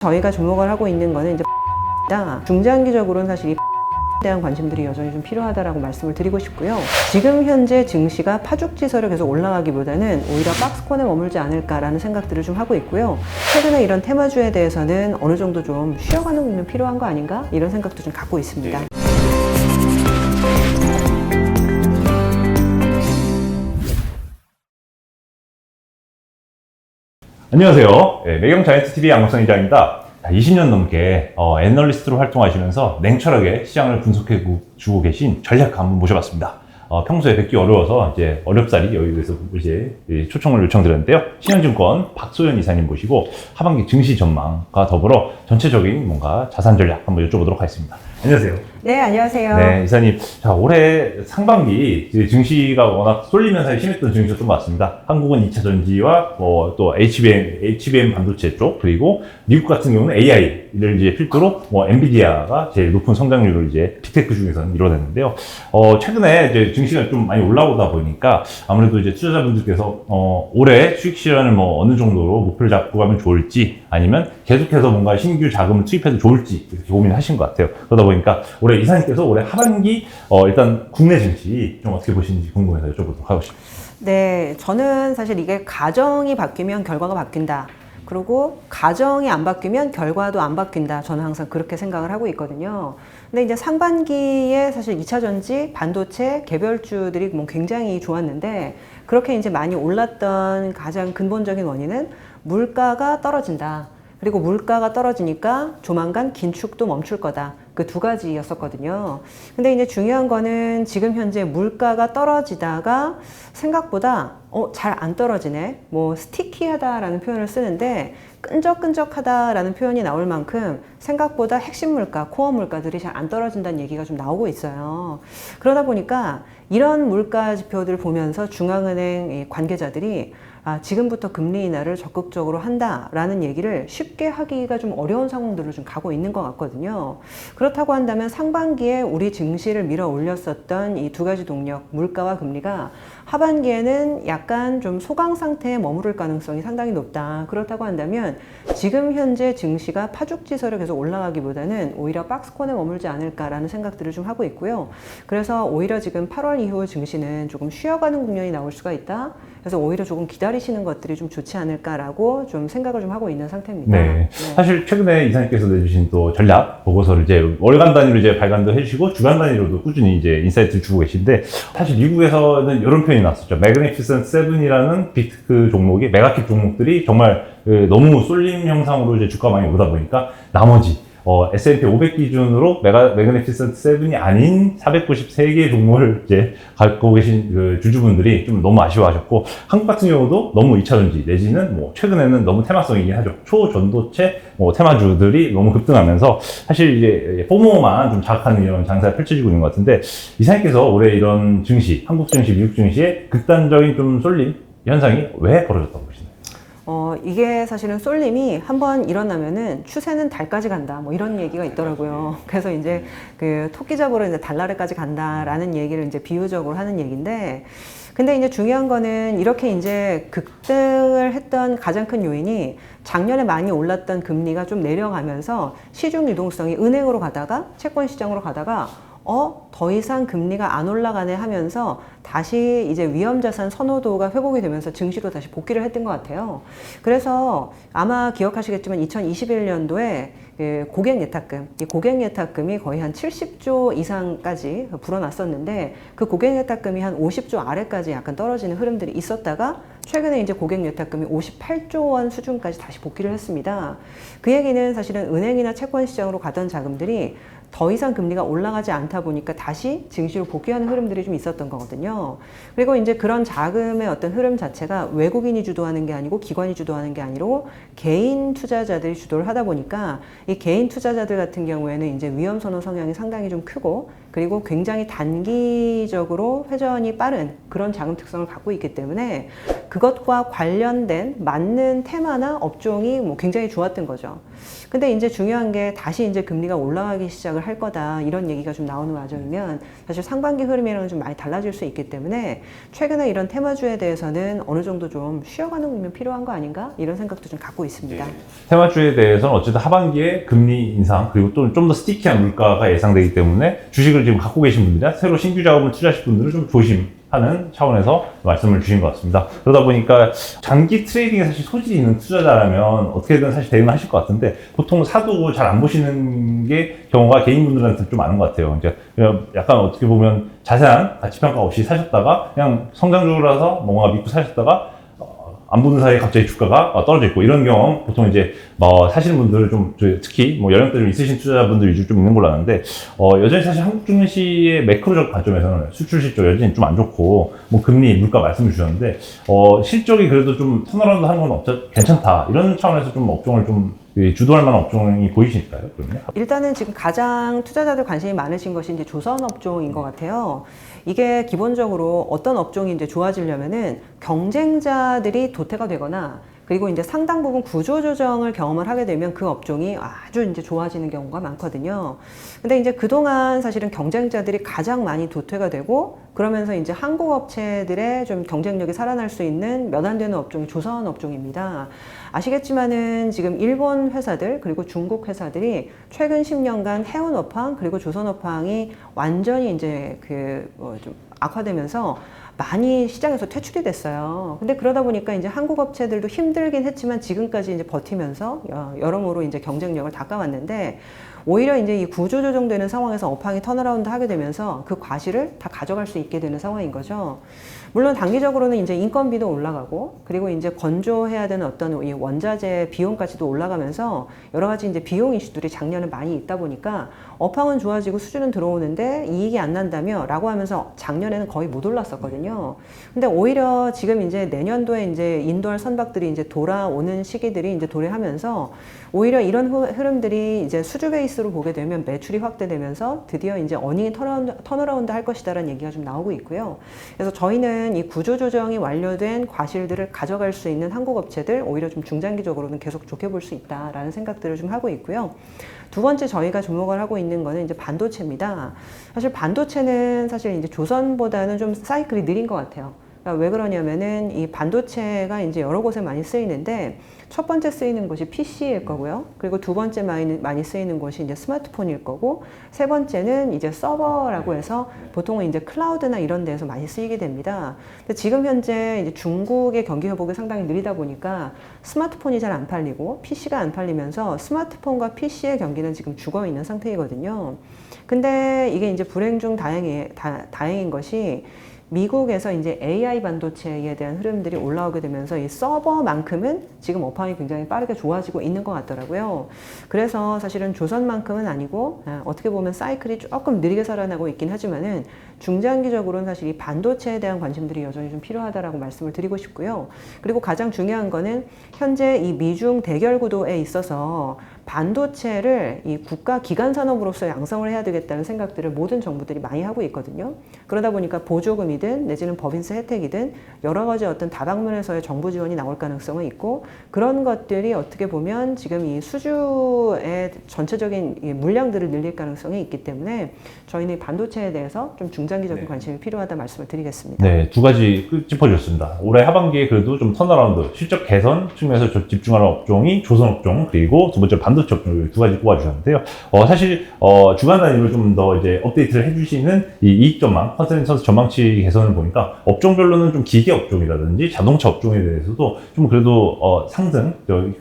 저희가 주목을 하고 있는 거는 이제 중장기적으로는 사실 이 대한 관심들이 여전히 좀 필요하다라고 말씀을 드리고 싶고요. 지금 현재 증시가 파죽지서를 계속 올라가기보다는 오히려 박스권에 머물지 않을까라는 생각들을 좀 하고 있고요. 최근에 이런 테마주에 대해서는 어느 정도 좀 쉬어가는 국면 필요한 거 아닌가? 이런 생각도 좀 갖고 있습니다. 안녕하세요. 매경자이언트TV 안국선 이장입니다. 20년 넘게 애널리스트로 활동하시면서 냉철하게 시장을 분석해 주고 계신 전략가 한분 모셔봤습니다. 평소에 뵙기 어려워서 이제 어렵사리 여기에서 이제 초청을 요청드렸는데요. 신영증권 박소연 이사님 모시고 하반기 증시 전망과 더불어 전체적인 뭔가 자산 전략 한번 여쭤보도록 하겠습니다. 안녕하세요. 네, 안녕하세요. 네, 이사님. 자, 올해 상반기 증시가 워낙 쏠리면서 심했던 증시였던 것 같습니다. 한국은 2차 전지와 또 HBM 반도체 쪽, 그리고 미국 같은 경우는 AI를 이제 필두로 엔비디아가 제일 높은 성장률을 이제 빅테크 중에서는 이뤄냈는데요. 최근에 이제 증시가 좀 많이 올라오다 보니까 아무래도 이제 투자자분들께서 올해 수익 실현을 어느 정도로 목표를 잡고 가면 좋을지, 아니면 계속해서 뭔가 신규 자금을 투입해도 좋을지 이렇게 고민하신 것 같아요. 그러다 보니까 올해 이사님께서 올해 하반기 일단 국내 증시 좀 어떻게 보시는지 궁금해서 여쭤보도록 하겠습니다. 네, 저는 사실 이게 가정이 바뀌면 결과가 바뀐다. 그리고 가정이 안 바뀌면 결과도 안 바뀐다. 저는 항상 그렇게 생각을 하고 있거든요. 근데 이제 상반기에 사실 2차 전지, 반도체, 개별주들이 굉장히 좋았는데, 그렇게 이제 많이 올랐던 가장 근본적인 원인은 물가가 떨어진다. 그리고 물가가 떨어지니까 조만간 긴축도 멈출 거다. 그 두 가지였었거든요. 근데 이제 중요한 거는 지금 현재 물가가 떨어지다가 생각보다 잘 안 떨어지네. 스티키하다라는 표현을 쓰는데 끈적끈적하다라는 표현이 나올 만큼 생각보다 핵심 물가, 코어 물가들이 잘 안 떨어진다는 얘기가 좀 나오고 있어요. 그러다 보니까 이런 물가 지표들을 보면서 중앙은행 관계자들이 지금부터 금리 인하를 적극적으로 한다라는 얘기를 쉽게 하기가 좀 어려운 상황들로 좀 가고 있는 것 같거든요. 그렇다고 한다면 상반기에 우리 증시를 밀어 올렸었던 이 두 가지 동력, 물가와 금리가 하반기에는 약간 좀 소강 상태에 머무를 가능성이 상당히 높다. 그렇다고 한다면 지금 현재 증시가 파죽지서를 계속 올라가기보다는 오히려 박스권에 머물지 않을까라는 생각들을 좀 하고 있고요. 그래서 오히려 지금 8월 이후 증시는 조금 쉬어가는 국면이 나올 수가 있다. 그래서 오히려 조금 기다리시는 것들이 좀 좋지 않을까라고 좀 생각을 좀 하고 있는 상태입니다. 네. 네. 사실 최근에 이사님께서 내주신 또 전략 보고서를 이제 월간 단위로 이제 발간도 해주시고 주간 단위로도 꾸준히 이제 인사이트를 주고 계신데, 사실 미국에서는 이런 표현이 났었죠. Magnificent Seven이라는 빅테크 종목이, 메가캡 종목들이 정말 너무 쏠림 형상으로 이제 주가 많이 오다 보니까 나머지 S&P 500 기준으로 매그니피센트 7이 아닌 493개의 종목을 이제 갖고 계신 그 주주분들이 좀 너무 아쉬워하셨고, 한국 같은 경우도 너무 2차 전지 내지는 최근에는 너무 테마성이긴 하죠. 초전도체 테마주들이 너무 급등하면서 사실 이제 포모만 좀 자극하는 이런 장사가 펼쳐지고 있는 것 같은데, 이사님께서 올해 이런 증시, 한국 증시, 미국 증시의 극단적인 좀 쏠림 현상이 왜 벌어졌다고 보시나요? 이게 사실은 쏠림이 한번 일어나면은 추세는 달까지 간다. 이런 얘기가 있더라고요. 그래서 이제 그 토끼 잡으러 이제 달나라까지 간다라는 얘기를 이제 비유적으로 하는 얘기인데, 근데 이제 중요한 거는 이렇게 이제 급등을 했던 가장 큰 요인이 작년에 많이 올랐던 금리가 좀 내려가면서 시중 유동성이 은행으로 가다가 채권 시장으로 가다가 더 이상 금리가 안 올라가네 하면서 다시 이제 위험자산 선호도가 회복이 되면서 증시로 다시 복귀를 했던 것 같아요. 그래서 아마 기억하시겠지만 2021년도에 고객예탁금, 이 고객예탁금이 거의 한 70조 이상까지 불어났었는데, 그 고객예탁금이 한 50조 아래까지 약간 떨어지는 흐름들이 있었다가 최근에 이제 고객예탁금이 58조 원 수준까지 다시 복귀를 했습니다. 그 얘기는 사실은 은행이나 채권 시장으로 가던 자금들이 더 이상 금리가 올라가지 않다 보니까 다시 증시로 복귀하는 흐름들이 좀 있었던 거거든요. 그리고 이제 그런 자금의 어떤 흐름 자체가 외국인이 주도하는 게 아니고 기관이 주도하는 게 아니고 개인 투자자들이 주도를 하다 보니까 이 개인 투자자들 같은 경우에는 이제 위험 선호 성향이 상당히 좀 크고, 그리고 굉장히 단기적으로 회전이 빠른 그런 자금 특성을 갖고 있기 때문에 그것과 관련된 맞는 테마나 업종이 굉장히 좋았던 거죠. 근데 이제 중요한 게 다시 이제 금리가 올라가기 시작을 할 거다 이런 얘기가 좀 나오는 와중이면 사실 상반기 흐름이랑은 좀 많이 달라질 수 있기 때문에 최근에 이런 테마주에 대해서는 어느 정도 좀 쉬어가는 국면 필요한 거 아닌가 이런 생각도 좀 갖고 있습니다. 테마주에 대해서는 어쨌든 하반기에 금리 인상 그리고 또 좀 더 스티키한 물가가 예상되기 때문에 주식을 지금 갖고 계신 분들이나 새로 신규 자금을 투자하실 분들은 좀 조심하는 차원에서 말씀을 주신 것 같습니다. 그러다 보니까 장기 트레이딩에 사실 소질이 있는 투자자라면 어떻게든 사실 대응을 하실 것 같은데 보통 사두고 잘 안 보시는 게 경우가 개인분들한테 좀 많은 것 같아요. 이제 약간 어떻게 보면 자세한 가치평가 없이 사셨다가 그냥 성장주라서 뭔가 믿고 사셨다가 안 보는 사이에 갑자기 주가가 떨어져 있고 이런 경험 보통 이제 사시는 분들 좀 특히 연령대 좀 있으신 투자자분들 위주 좀 있는 걸로 아는데 여전히 사실 한국 증시의 매크로적 관점에서는 수출 실적 여전히 좀 안 좋고 금리 물가 말씀을 주셨는데 실적이 그래도 좀 턴어라운드 하는 건 괜찮다 이런 차원에서 좀 업종을 좀 주도할 만한 업종이 보이실까요? 그러면? 일단은 지금 가장 투자자들 관심이 많으신 것이 이제 조선 업종인 것 같아요. 이게 기본적으로 어떤 업종이 이제 좋아지려면은 경쟁자들이 도태가 되거나 그리고 이제 상당 부분 구조조정을 경험을 하게 되면 그 업종이 아주 이제 좋아지는 경우가 많거든요. 근데 이제 그동안 사실은 경쟁자들이 가장 많이 도태가 되고 그러면서 이제 한국 업체들의 좀 경쟁력이 살아날 수 있는 몇 안 되는 업종이 조선 업종입니다. 아시겠지만은 지금 일본 회사들 그리고 중국 회사들이 최근 10년간 해운 업황 그리고 조선 업황이 완전히 이제 좀 악화되면서 많이 시장에서 퇴출이 됐어요. 근데 그러다 보니까 이제 한국 업체들도 힘들긴 했지만 지금까지 이제 버티면서 여러모로 이제 경쟁력을 닦아왔는데 오히려 이제 이 구조조정되는 상황에서 업황이 턴어라운드 하게 되면서 그 과실을 다 가져갈 수 있게 되는 상황인 거죠. 물론 단기적으로는 이제 인건비도 올라가고 그리고 이제 건조해야 되는 어떤 이 원자재 비용까지도 올라가면서 여러 가지 이제 비용 이슈들이 작년에 많이 있다 보니까 업황은 좋아지고 수주는 들어오는데 이익이 안 난다며 라고 하면서 작년에는 거의 못 올랐었거든요. 근데 오히려 지금 이제 내년도에 이제 인도할 선박들이 이제 돌아오는 시기들이 이제 도래하면서 오히려 이런 흐름들이 이제 수주 베이스로 보게 되면 매출이 확대되면서 드디어 이제 어닝이 턴어라운드 할 것이다라는 얘기가 좀 나오고 있고요. 그래서 저희는 이 구조조정이 완료된 과실들을 가져갈 수 있는 한국 업체들 오히려 좀 중장기적으로는 계속 좋게 볼 수 있다라는 생각들을 좀 하고 있고요. 두 번째 저희가 주목을 하고 있는 거는 이제 반도체입니다. 사실 반도체는 사실 이제 조선보다는 좀 사이클이 느린 것 같아요. 그러니까 왜 그러냐면은 이 반도체가 이제 여러 곳에 많이 쓰이는데 첫 번째 쓰이는 곳이 PC일 거고요. 그리고 두 번째 많이 쓰이는 곳이 이제 스마트폰일 거고 세 번째는 이제 서버라고 해서 보통은 이제 클라우드나 이런 데에서 많이 쓰이게 됩니다. 근데 지금 현재 이제 중국의 경기 회복이 상당히 느리다 보니까 스마트폰이 잘 안 팔리고 PC가 안 팔리면서 스마트폰과 PC의 경기는 지금 죽어 있는 상태이거든요. 근데 이게 이제 불행 중 다행인 것이 미국에서 이제 AI 반도체에 대한 흐름들이 올라오게 되면서 이 서버만큼은 지금 업황이 굉장히 빠르게 좋아지고 있는 것 같더라고요. 그래서 사실은 조선만큼은 아니고 어떻게 보면 사이클이 조금 느리게 살아나고 있긴 하지만은 중장기적으로는 사실 이 반도체에 대한 관심들이 여전히 좀 필요하다라고 말씀을 드리고 싶고요. 그리고 가장 중요한 거는 현재 이 미중 대결 구도에 있어서 반도체를 이 국가 기간 산업으로서 양성을 해야 되겠다는 생각들을 모든 정부들이 많이 하고 있거든요. 그러다 보니까 보조금이든 내지는 법인세 혜택이든 여러 가지 어떤 다방면에서의 정부 지원이 나올 가능성은 있고 그런 것들이 어떻게 보면 지금 이 수주의 전체적인 물량들을 늘릴 가능성이 있기 때문에 저희는 반도체에 대해서 좀 중장기적인 관심이 필요하다 말씀을 드리겠습니다. 네, 두 가지 짚어주셨습니다. 올해 하반기에 그래도 좀 턴어라운드, 실적 개선 측면에서 집중하는 업종이 조선 업종 그리고 두 번째 반도체 업종 두 가지 꼽아주셨는데요. 사실 주간 단위로 좀 더 이제 업데이트를 해주시는 이 이익 전망, 컨센서스 전망치 개선을 보니까 업종별로는 좀 기계 업종이라든지 자동차 업종에 대해서도 좀 그래도 상승,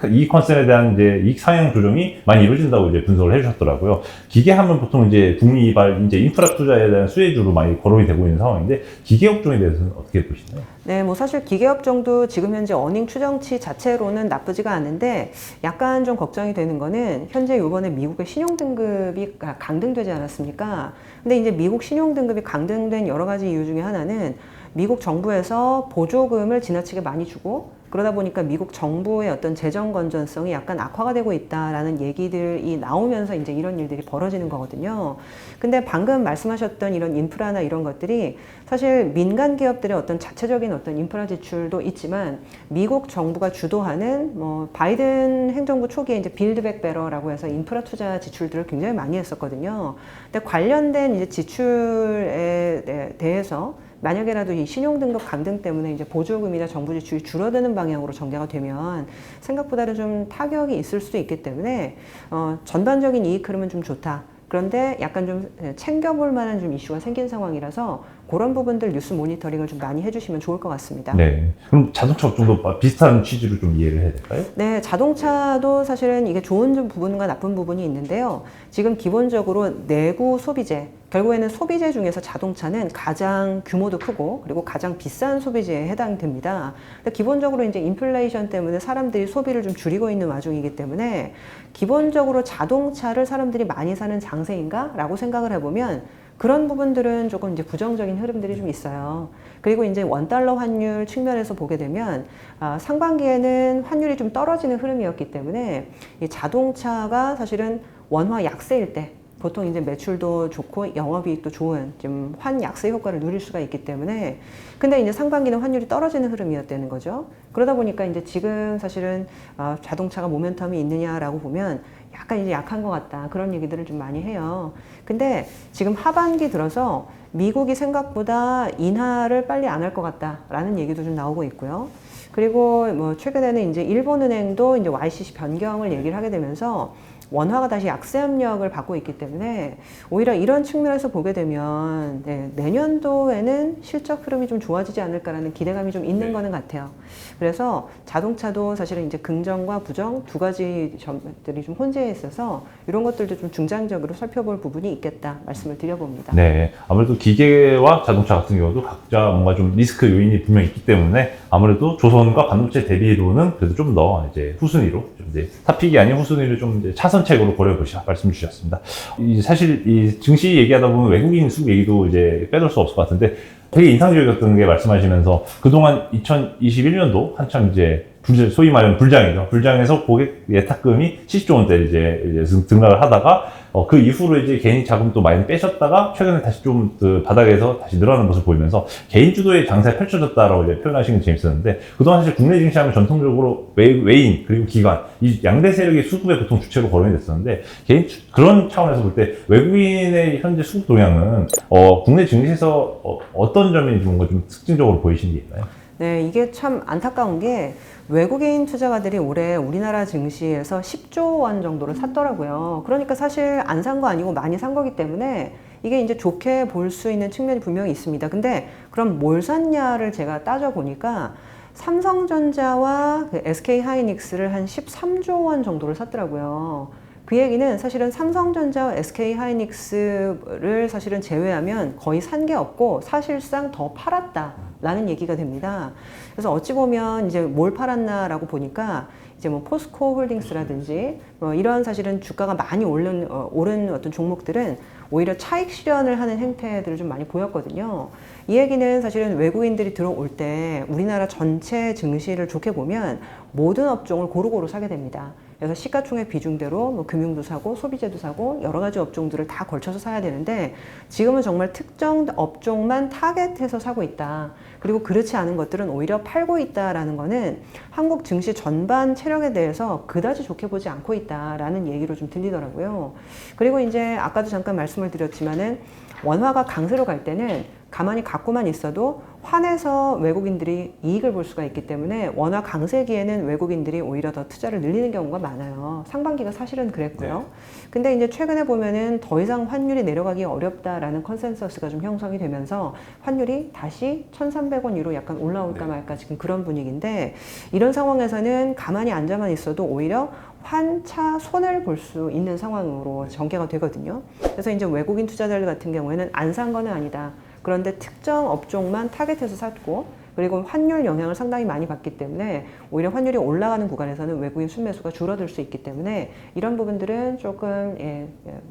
이익 컨센에 대한 이제 이익 상향 조정이 많이 이루어진다고 이제 분석을 해주셨더라고요. 기계하면 보통 이제 북미발 이제 인프라 투자에 대한 수혜주로 많이 거론이 되고 있는 상황인데 기계 업종에 대해서는 어떻게 보시나요? 네, 뭐 사실 기계업종도 지금 현재 어닝 추정치 자체로는 나쁘지가 않은데 약간 좀 걱정이 되는 거는 현재 이번에 미국의 신용등급이 강등되지 않았습니까? 근데 이제 미국 신용등급이 강등된 여러 가지 이유 중에 하나는 미국 정부에서 보조금을 지나치게 많이 주고 그러다 보니까 미국 정부의 어떤 재정 건전성이 약간 악화가 되고 있다라는 얘기들이 나오면서 이제 이런 일들이 벌어지는 거거든요. 근데 방금 말씀하셨던 이런 인프라나 이런 것들이 사실 민간 기업들의 어떤 자체적인 어떤 인프라 지출도 있지만 미국 정부가 주도하는 뭐 바이든 행정부 초기에 이제 빌드백 베러라고 해서 인프라 투자 지출들을 굉장히 많이 했었거든요. 근데 관련된 이제 지출에 대해서 만약에라도 이 신용등급 강등 때문에 이제 보조금이나 정부 지출이 줄어드는 방향으로 전개가 되면 생각보다는 좀 타격이 있을 수도 있기 때문에 전반적인 이익 흐름은 좀 좋다. 그런데 약간 좀 챙겨볼 만한 좀 이슈가 생긴 상황이라서 그런 부분들 뉴스 모니터링을 좀 많이 해주시면 좋을 것 같습니다. 네. 그럼 자동차 업종도 비슷한 취지로 좀 이해를 해야 될까요? 네, 자동차도 사실은 이게 좋은 부분과 나쁜 부분이 있는데요. 지금 기본적으로 내구 소비재, 결국에는 소비재 중에서 자동차는 가장 규모도 크고 그리고 가장 비싼 소비재에 해당됩니다. 근데 기본적으로 이제 인플레이션 때문에 사람들이 소비를 좀 줄이고 있는 와중이기 때문에 기본적으로 자동차를 사람들이 많이 사는 장세인가? 라고 생각을 해보면 그런 부분들은 조금 이제 부정적인 흐름들이 좀 있어요. 그리고 이제 원달러 환율 측면에서 보게 되면 상반기에는 환율이 좀 떨어지는 흐름이었기 때문에 이 자동차가 사실은 원화 약세일 때 보통 이제 매출도 좋고 영업이익도 좋은 좀 환약세 효과를 누릴 수가 있기 때문에 근데 이제 상반기는 환율이 떨어지는 흐름이었다는 거죠. 그러다 보니까 이제 지금 사실은 자동차가 모멘텀이 있느냐라고 보면 약간 이제 약한 것 같다. 그런 얘기들을 좀 많이 해요. 근데 지금 하반기 들어서 미국이 생각보다 인하를 빨리 안 할 것 같다라는 얘기도 좀 나오고 있고요. 그리고 뭐 최근에는 이제 일본은행도 이제 YCC 변경을 얘기를 하게 되면서 원화가 다시 약세 압력을 받고 있기 때문에 오히려 이런 측면에서 보게 되면 내년도에는 실적 흐름이 좀 좋아지지 않을까라는 기대감이 좀 있는 거는 같아요. 그래서 자동차도 사실은 이제 긍정과 부정 두 가지 점들이 좀 혼재해 있어서 이런 것들도 좀 중장기적으로 살펴볼 부분이 있겠다 말씀을 드려봅니다. 네. 아무래도 기계와 자동차 같은 경우도 각자 뭔가 좀 리스크 요인이 분명히 있기 때문에 아무래도 조선과 반도체 대비로는 그래도 좀 더 이제 후순위로 좀 이제 탑픽이 아닌 후순위를 좀 이제 차선책으로 고려해 보시라 말씀 주셨습니다. 사실 이 증시 얘기하다 보면 외국인 수급 얘기도 이제 빼놓을 수 없을 것 같은데 되게 인상적이었던 게 말씀하시면서 그동안 2021년도 한참 이제 소위 말하는 불장이죠. 불장에서 고객 예탁금이 70조 원대 이제 등락을 하다가 그 이후로 이제 개인 자금도 많이 빼셨다가 최근에 다시 좀 그 바닥에서 다시 늘어나는 모습을 보이면서 개인 주도의 장세가 펼쳐졌다라고 이제 표현하시는 게 재밌었는데 그동안 사실 국내 증시하면 전통적으로 외인 그리고 기관 이 양대 세력이 수급의 보통 주체로 거론이 됐었는데 그런 차원에서 볼 때 외국인의 현재 수급 동향은 국내 증시에서 어떤 점이 뭔가 좀 특징적으로 보이시는 게 있나요? 네, 이게 참 안타까운 게 외국인 투자가들이 올해 우리나라 증시에서 10조 원 정도를 샀더라고요. 그러니까 사실 안 산 거 아니고 많이 산 거기 때문에 이게 이제 좋게 볼 수 있는 측면이 분명히 있습니다. 근데 그럼 뭘 샀냐를 제가 따져보니까 삼성전자와 그 SK하이닉스를 한 13조 원 정도를 샀더라고요. 그 얘기는 사실은 삼성전자와 SK하이닉스를 사실은 제외하면 거의 산 게 없고 사실상 더 팔았다라는 얘기가 됩니다. 그래서 어찌 보면 이제 뭘 팔았나라고 보니까 이제 뭐 포스코 홀딩스라든지 뭐 이런 사실은 주가가 많이 오른 어떤 종목들은 오히려 차익 실현을 하는 행태들을 좀 많이 보였거든요. 이 얘기는 사실은 외국인들이 들어올 때 우리나라 전체 증시를 좋게 보면 모든 업종을 고루고루 사게 됩니다. 그래서 시가총액 비중대로 뭐 금융도 사고 소비재도 사고 여러 가지 업종들을 다 걸쳐서 사야 되는데 지금은 정말 특정 업종만 타겟해서 사고 있다. 그리고 그렇지 않은 것들은 오히려 팔고 있다라는 거는 한국 증시 전반 체력에 대해서 그다지 좋게 보지 않고 있다라는 얘기로 좀 들리더라고요. 그리고 이제 아까도 잠깐 말씀을 드렸지만은 원화가 강세로 갈 때는 가만히 갖고만 있어도 환에서 외국인들이 이익을 볼 수가 있기 때문에 원화 강세기에는 외국인들이 오히려 더 투자를 늘리는 경우가 많아요. 상반기가 사실은 그랬고요. 근데 이제 최근에 보면은 더 이상 환율이 내려가기 어렵다라는 컨센서스가 좀 형성이 되면서 환율이 다시 1,300원 위로 약간 올라올까 말까 지금 그런 분위기인데 이런 상황에서는 가만히 앉아만 있어도 오히려 환차 손을 볼 수 있는 상황으로 전개가 되거든요. 그래서 이제 외국인 투자자들 같은 경우에는 안 산 거는 아니다. 그런데 특정 업종만 타겟해서 샀고 그리고 환율 영향을 상당히 많이 받기 때문에 오히려 환율이 올라가는 구간에서는 외국인 순매수가 줄어들 수 있기 때문에 이런 부분들은 조금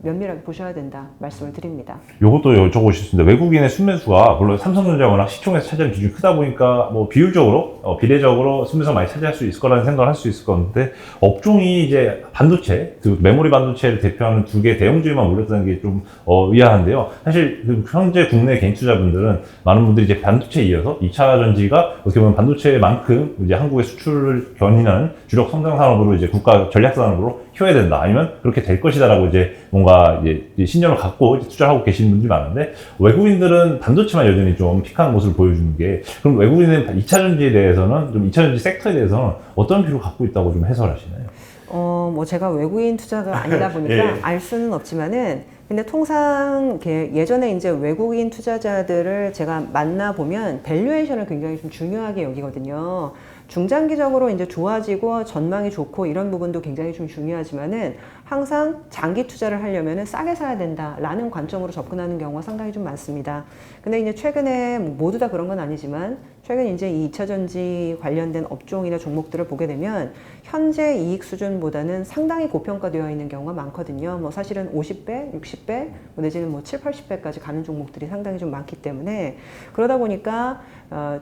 면밀하게 보셔야 된다 말씀을 드립니다. 요것도 여쭤보고 싶습니다. 외국인의 순매수가 물론 삼성전자 워낙 시총에서 차지하는 비중이 크다 보니까 뭐 비율적으로 비례적으로 순매수가 많이 차지할 수 있을 거라는 생각을 할 수 있을 건데 업종이 이제 반도체, 그 메모리 반도체를 대표하는 두 개 대형주에만 몰렸다는 게 좀 의아한데요. 사실 그 현재 국내 개인 투자분들은 많은 분들이 이제 반도체에 이어서 2차 전지가 어떻게 보면 반도체만큼 이제 한국의 수출을 견인하는 주력 성장 산업으로 이제 국가 전략 산업으로 키워야 된다. 아니면 그렇게 될 것이다라고 이제 뭔가 이제 신념을 갖고 이제 투자를 하고 계시는 분들이 많은데 외국인들은 반도체만 여전히 좀 픽하는 모습을 보여주는 게 그럼 외국인은 2차 전지에 대해서는 좀 2차 전지 섹터에 대해서는 어떤 뷰를 갖고 있다고 좀 해설하시나요? 뭐 제가 외국인 투자가 아니다 보니까 예. 알 수는 없지만은 근데 통상 이렇게 예전에 이제 외국인 투자자들을 제가 만나 보면 밸류에이션을 굉장히 좀 중요하게 여기거든요. 중장기적으로 이제 좋아지고 전망이 좋고 이런 부분도 굉장히 좀 중요하지만은 항상 장기 투자를 하려면은 싸게 사야 된다라는 관점으로 접근하는 경우가 상당히 좀 많습니다. 근데 이제 최근에 모두 다 그런 건 아니지만 최근 이제 이 2차 전지 관련된 업종이나 종목들을 보게 되면 현재 이익 수준보다는 상당히 고평가되어 있는 경우가 많거든요. 뭐 사실은 50배, 60배, 내지는 뭐 7, 80배까지 가는 종목들이 상당히 좀 많기 때문에 그러다 보니까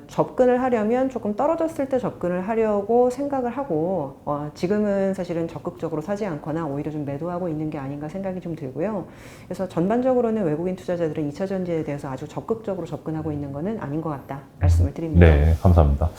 접근을 하려면 조금 떨어졌을 때 접근을 하려고 생각을 하고 지금은 사실은 적극적으로 사지 않거나 오히려 좀 매도하고 있는 게 아닌가 생각이 좀 들고요. 그래서 전반적으로는 외국인 투자자들은 2차 전지에 대해서 아주 적극적으로 접근하고 있는 것은 아닌 것 같다 말씀을 드립니다. 네, 감사합니다.